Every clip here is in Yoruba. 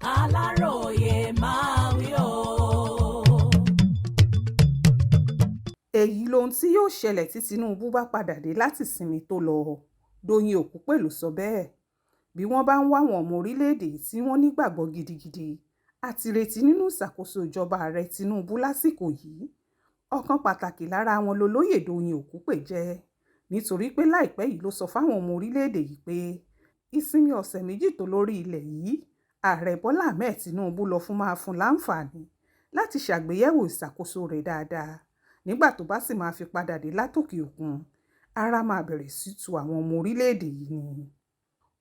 Aláròyé máa wí o. èyí lohun tí yóò ṣẹlẹ̀ tí Tinubu bá padà dé láti ìsinmi tó lọ. Lọ-Okupe ló sọ bẹ́ẹ̀. Bí wọ́n bá ń wá àwọn ọmọ orílẹ̀-èdè tí wọ́n nígbàgbọ́ gidigidi àti ìrètí nínú ìṣàkóso ìjọba ààrẹ Tinubu lásìkò yìí, ọ̀kan pàtàkì lára wọn lolóyè Lọ-Okupe jẹ́, nítorí pé láìpẹ́ yìí ló sọ fáwọn ọmọ orílẹ̀-èdè yìí pé ìsinmi ọ̀sẹ̀ méjì tó lórí ilẹ̀ yìí ààrẹ Bọ́lá Ahmed Tinubu lọ fún máa fún láǹfààní láti ṣàgbéyẹ̀wò ìṣàkóso rẹ̀ dáadáa. Nígbà tó bá sì máa fi padà dé látòkè òkun, ara máa bẹ̀rẹ̀ sí tu àwọn ọmọ orílẹ̀-èdè yìí ni.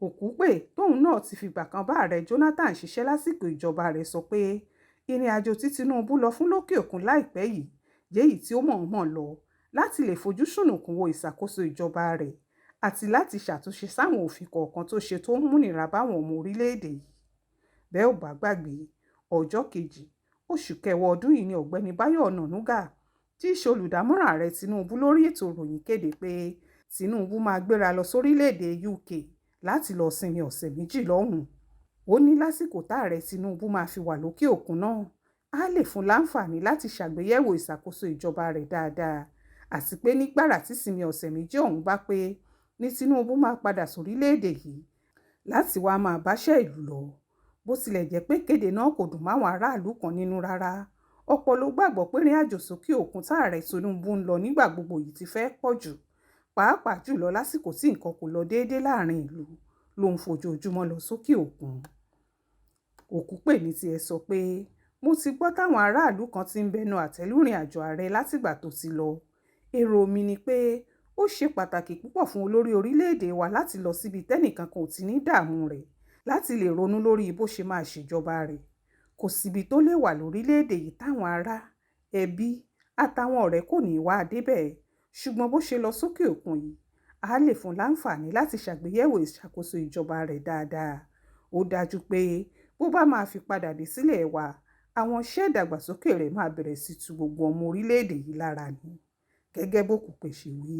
Okupe tóun náà ti fìgbà kan bá ààrẹ Jonathan ṣiṣẹ́ lásìkò ìjọba rẹ̀ sọ pé ìrìn àjò tí Tinubu lọ fún lókè òkun láìpẹ́ yìí jẹ́ èyí tí ó mọ̀ọ́mọ̀ lọ láti lè fojú sùnùkùn wo ìṣàkóso ìjọba rẹ̀ àti láti ṣàtúnṣe sáwọn òfin kọ̀ọ̀kan tó ṣe tó ń múnira báwọn ọmọ orílẹ̀-èdè yìí. Bẹ́ẹ̀ ò bá gbàgbé, ọjọ́ kejì oṣù kẹwàá ọdún yìí ni ọ̀gbẹ́ni Báyọ̀ Ọ̀nànúgà tí í ṣe olùdámọ̀ràn ààrẹ Tinubu lórí ètò ìròyìn kéde pé Tinubu máa gbéra lọ sórílẹ̀-èdè UK láti lọ sinmi ọ̀sẹ̀ méjì lọ́hùn. Ó ní lásìkò táàrẹ Tinubu máa fi wà lókè òkun náà, á lè fún láǹfààní láti ṣàgbéyẹ̀wò ìṣàkóso ìjọba rẹ̀ dáadáa, àti pé nígbàrà tí sinmi ọ̀sẹ̀ méjì ọ̀hún bá pé ní Tinubu máa padà sórílẹ̀-èdè yìí láti wá máa báṣẹ́ ìlú lọ. Bó tilẹ̀ jẹ́ pé kéde náà kò dùn máwọn aráàlú kan nínú rárá, ọ̀pọ̀ ló gbàgbọ́ pé ìrìn àjò sókè òkun táàrẹ Tinubu ń lọ nígbà gbogbo yìí ti fẹ́ pọ̀ jù, pàápàá jùlọ lásìkò tí nǹkan kò lọ déédéé láàrin ìlú ló ń fojoojúmọ́ lọ sókè òkun. Okupe ní tiẹ̀ sọ pé mo ti gbọ́ táwọn aráàlú kan ti ń bẹnu àtẹ́lù ìrìn àjò ààrẹ látìgbà tó ti lọ. Èrò mi ni pé ó ṣe pàtàkì púpọ̀ fún olórí orílẹ̀-èdè wa láti lọ síbi tẹ́nìkan kan ò ti ní dààmú rẹ̀ láti lè ronú lórí bó ṣe máa ṣèjọba rẹ̀. Kò síbi tó lè wà lórílẹ̀-èdè yìí táwọn ará, ẹbí àtàwọn ọ̀rẹ́ kò ní wá débẹ̀. Ṣùgbọ́n bó ṣe lọ sókè òkun yìí, á lè fún láǹfààní láti ṣàgbéyẹ̀wò ìṣàkóso ìjọba rẹ̀ dáadáa. Ó dájú pé bó bá máa fi padà dé sílẹ̀ wa, àwọn iṣẹ́ ìdàgbàsókè rẹ̀ máa bẹ̀rẹ̀ sí tu gbogbo ọmọ orílẹ̀-èdè yìí lára ni. Gẹ́gẹ́ bó Okupe ṣe wí.